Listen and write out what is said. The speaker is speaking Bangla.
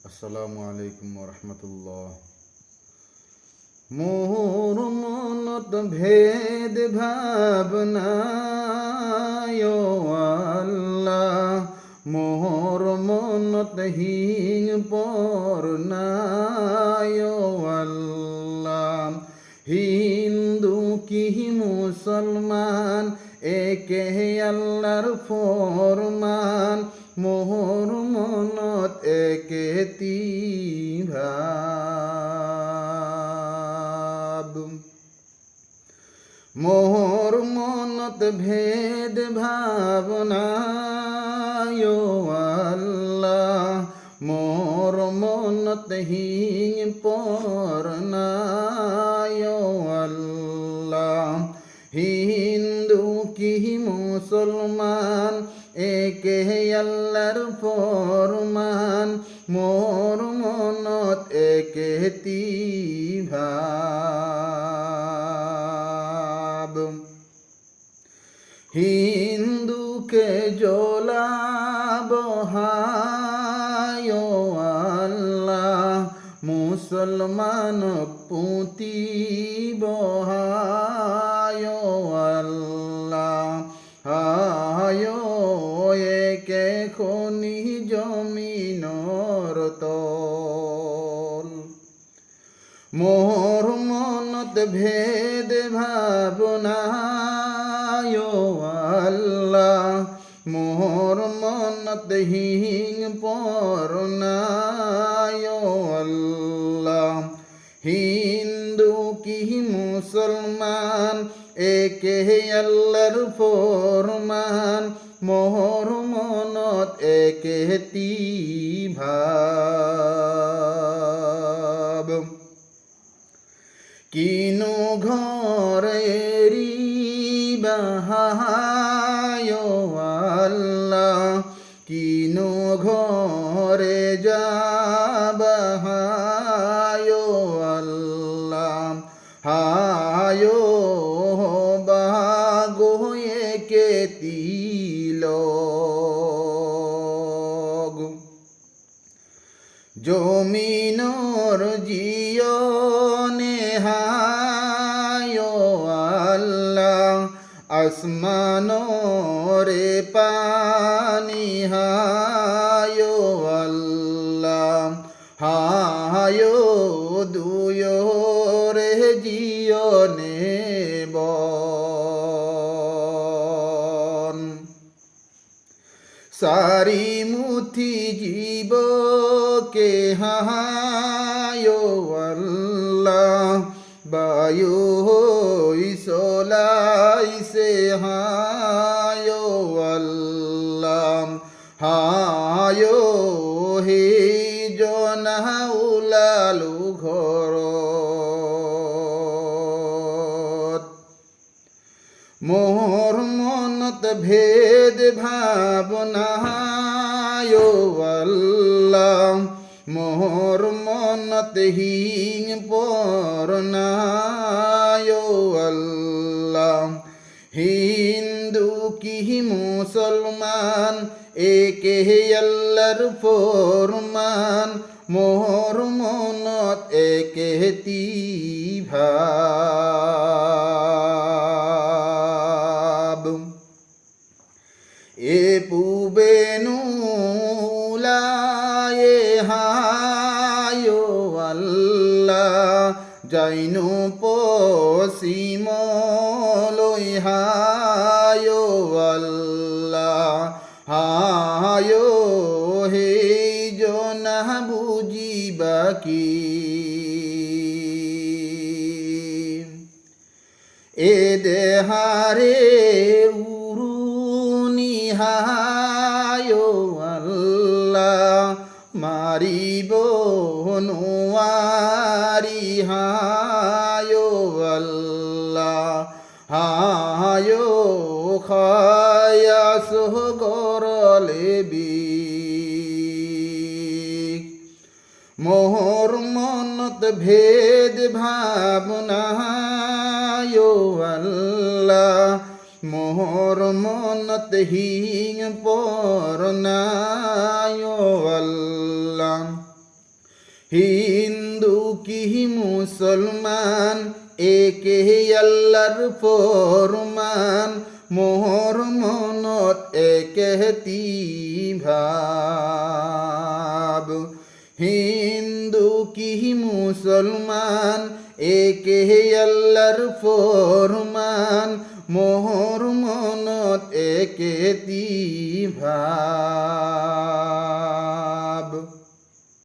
আসসালামু আলাইকুম রহমতুল্লাহ। মোর মনত ভেদ ভাবনায় আল্লাহ, মোর মনত হিং পরনায় আল্লাহ। হিন্দু কি মুসলমান একে আল্লাহর ফরমান, মোহর মনত একেতি ভাব। মোহর মনত ভেদ ভাবনায় আল্লাহ, মোর মনত হিং পরনায় আল্লাহ। হিন্দু কি মুসলমান একে আল্লাহর ফরমান, মোর মনত একেতি ভাব। হিন্দুকে জ্বলাব হায় আল্লাহ, মুসলমান পুঁতিব হায় আল্লাহ। হায় একে খনি জমিনর তল, মোর মনত ভেদ ভাবনায় আল্লাহ, মোর মনত হিং পরনায় আল্লাহ। হিন্দু কি মুসলমান একে আল্লাহর ফরমান, মোর মনত একেতি ভাব। কিনু ঘরেরি বাহায় আল্লাহ, কিনু ঘরে যাবাহায় আল্লাহ। হায় বাগো একেতি লগ, জমিনর জিয়নে হায় আল্লাহ, আসমানরে পানি হায় আল্লাহ। হায় দুয়রে জিয়নে বন, সারি মুথি জীবকে হায় আল্লাহ, বায়ু চলাইছে হায় আল্লাহ। হায় হে জনা উলালু ঘৰত, মোর মনত ভেদ ভাবনায় আল্লাহ, মোর মনত হিং পরনায় আল্লাহ। হিন্দু কি মুসলমান একে আল্লাহর ফরমান, মোর মনত একেতি ভাব। এ পূবে নুলায়ে হায় আল্লাহ, যাইনু পশ্চিমলৈ হায় আল্লাহ। হায় হে জনা বুঝিবা কি, এ দেহারে উরুনি হায় আল্লাহ, মারিব নোয়ারি হায় আল্লাহ। হায় খায়াস গরলে বিক, মোর মনত ভেদ ভাবনায় আল্লাহ, মোর মনত হিং পরনায় আল্লাহ। হিন্দু কি মুসলমান একে আল্লাহর ফরমান মোহর মনত একেতি ভাব হিন্দু কি মুসলমান একে আল্লাহর ফরমান মোহর মনত একেতি ভাব